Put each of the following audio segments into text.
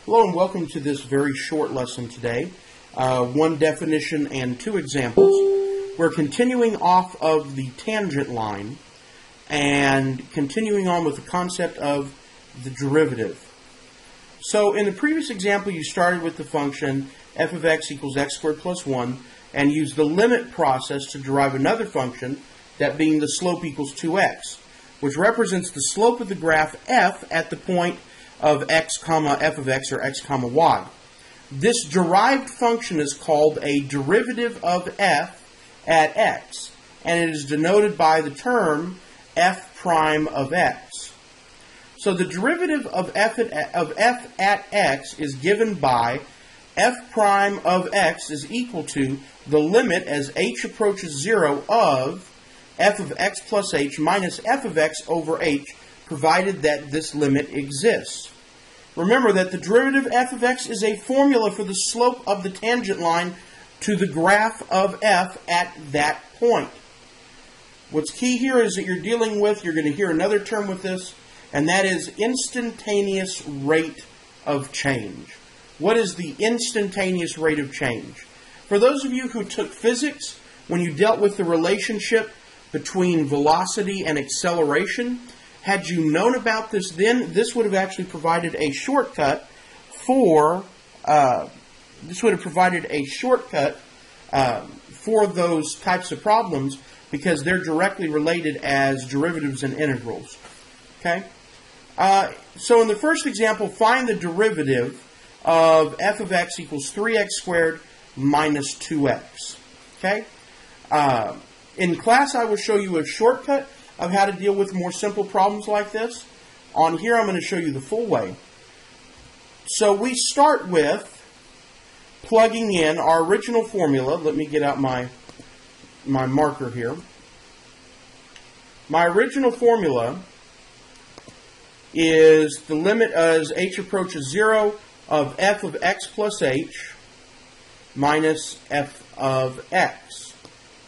Hello and welcome to this very short lesson today. One definition and two examples. We're continuing off of the tangent line and continuing on with the concept of the derivative. So in the previous example you started with the function f of x equals x squared plus 1 and used the limit process to derive another function, that being the slope equals 2x, which represents the slope of the graph f at the point of x comma f of x or x comma y. This derived function is called a derivative of f at x, and it is denoted by the term f prime of x. So the derivative of f at x is given by f prime of x is equal to the limit as h approaches 0 of f of x plus h minus f of x over h, provided that this limit exists. Remember that the derivative f of x is a formula for the slope of the tangent line to the graph of f at that point. What's key here is that you're going to hear another term with this, and that is instantaneous rate of change. What is the instantaneous rate of change? For those of you who took physics, when you dealt with the relationship between velocity and acceleration, had you known about this then, this would have actually provided a shortcut for those types of problems, because they're directly related as derivatives and integrals. Okay? So in the first example, find the derivative of f of x equals 3x squared minus 2x. Okay? In class, I will show you a shortcut of how to deal with more simple problems like this. On here, I'm going to show you the full way. So we start with plugging in our original formula. Let me get out my marker here. My original formula is the limit as h approaches 0 of f of x plus h minus f of x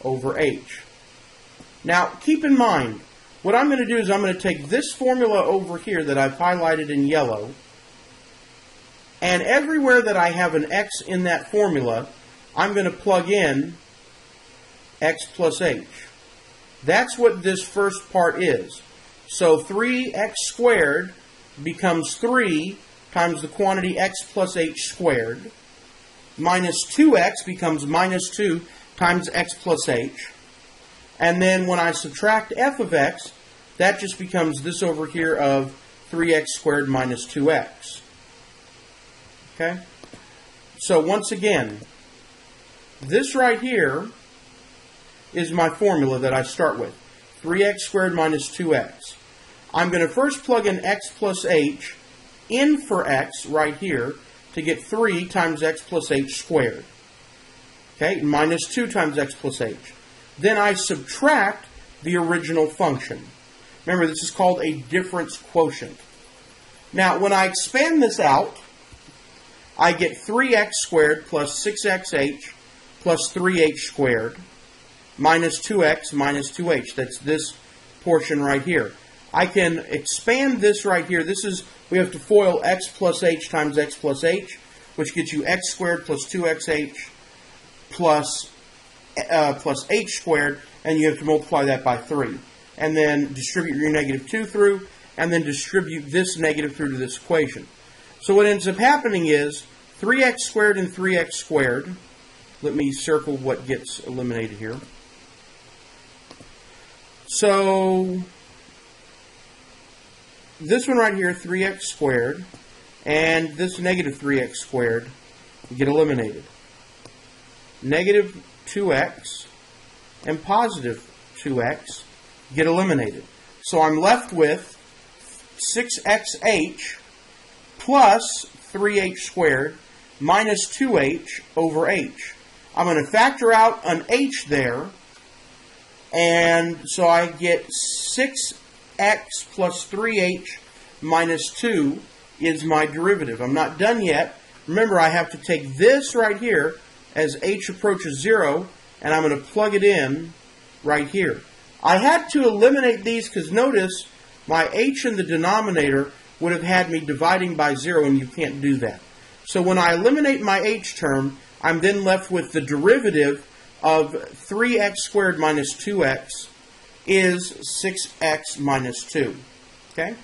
over h. Now, keep in mind, what I'm going to do is I'm going to take this formula over here that I've highlighted in yellow, and everywhere that I have an x in that formula, I'm going to plug in x plus h. That's what this first part is. So 3x squared becomes 3 times the quantity x plus h squared, minus 2x becomes minus 2 times x plus h. And then when I subtract f of x, that just becomes this over here of 3x squared minus 2x. Okay? So once again, this right here is my formula that I start with. 3x squared minus 2x. I'm going to first plug in x plus h in for x right here to get 3 times x plus h squared. Okay? Minus 2 times x plus h. Then I subtract the original function. Remember, this is called a difference quotient. Now, when I expand this out, I get 3x squared plus 6xh plus 3h squared minus 2x minus 2h. That's this portion right here. I can expand this right here. This is, we have to FOIL x plus h times x plus h, which gets you x squared plus 2xh plus h squared, and you have to multiply that by 3. And then distribute your negative 2 through, and then distribute this negative through to this equation. So what ends up happening is 3x squared and 3x squared. Let me circle what gets eliminated here. So this one right here, 3x squared, and this negative 3x squared get eliminated. Negative 2x and positive 2x get eliminated. So I'm left with 6xh plus 3h squared minus 2h over h. I'm going to factor out an h there, and so I get 6x plus 3h minus 2 is my derivative. I'm not done yet. Remember, I have to take this right here as h approaches 0, and I'm going to plug it in right here. I had to eliminate these because notice my h in the denominator would have had me dividing by 0, and you can't do that. So when I eliminate my h term, I'm then left with the derivative of 3x squared minus 2x is 6x minus 2. Okay?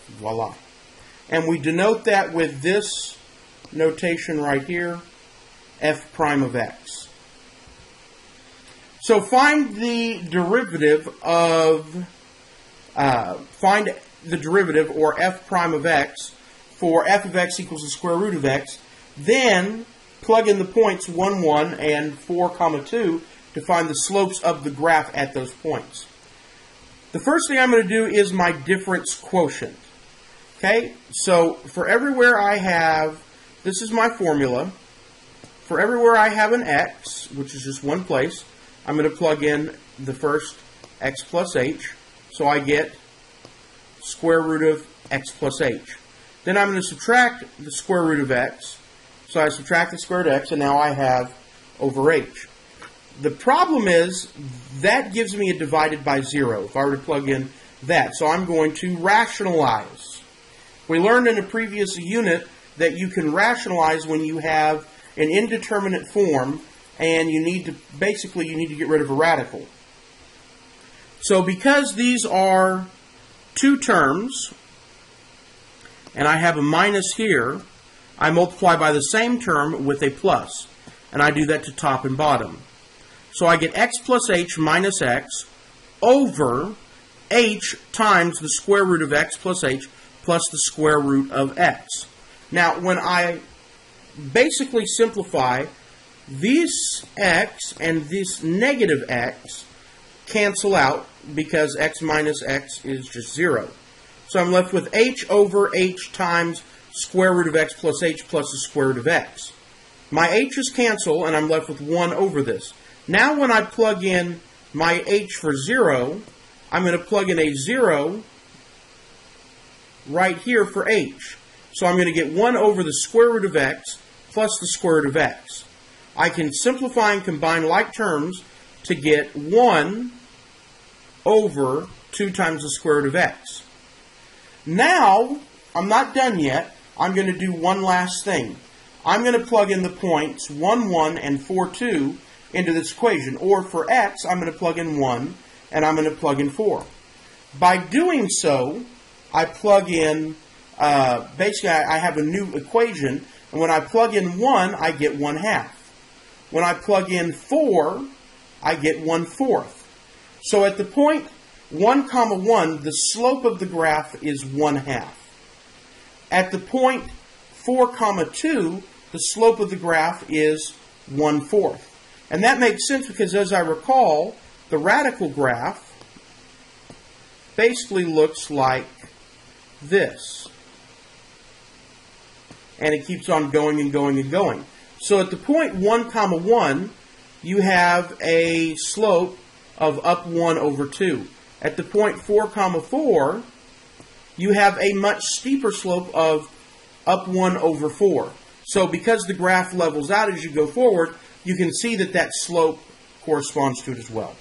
Voila. And we denote that with this notation right here, f prime of x. So find the derivative of or f prime of x for f of x equals the square root of x. Then plug in the points 1, 1 and 4, 2 to find the slopes of the graph at those points. The first thing I'm going to do is my difference quotient. Okay, so for everywhere I have, this is my formula. For everywhere I have an x, which is just one place, I'm going to plug in the first x plus h. So I get square root of x plus h. Then I'm going to subtract the square root of x. So I subtract the square root of x, and now I have over h. The problem is that gives me a divided by 0 if I were to plug in that. So I'm going to rationalize. We learned in a previous unit that you can rationalize when you have an indeterminate form and you need to get rid of a radical. So because these are two terms and I have a minus here, I multiply by the same term with a plus, and I do that to top and bottom. So I get x plus h minus x over h times the square root of x plus h plus the square root of x. Now, when I basically simplify, this x and this negative x cancel out because x minus x is just 0. So I'm left with h over h times square root of x plus h plus the square root of x. My h's cancel, and I'm left with 1 over this. Now when I plug in my h for 0, I'm going to plug in a 0 right here for h. So I'm going to get 1 over the square root of x plus the square root of x. I can simplify and combine like terms to get 1 over 2 times the square root of x. Now, I'm not done yet. I'm going to do one last thing. I'm going to plug in the points 1, 1 and 4, 2 into this equation. Or for x, I'm going to plug in 1 and I'm going to plug in 4. By doing so, I plug in, basically I have a new equation, and when I plug in 1, I get 1/2. When I plug in 4, I get 1/4. So at the point 1, 1, the slope of the graph is 1/2. At the point 4, 2, the slope of the graph is 1/4. And that makes sense because, as I recall, the radical graph basically looks like this. And it keeps on going and going and going. So at the point 1, 1, you have a slope of up 1 over 2. At the point 4, 4, you have a much steeper slope of up 1 over 4. So because the graph levels out as you go forward, you can see that that slope corresponds to it as well.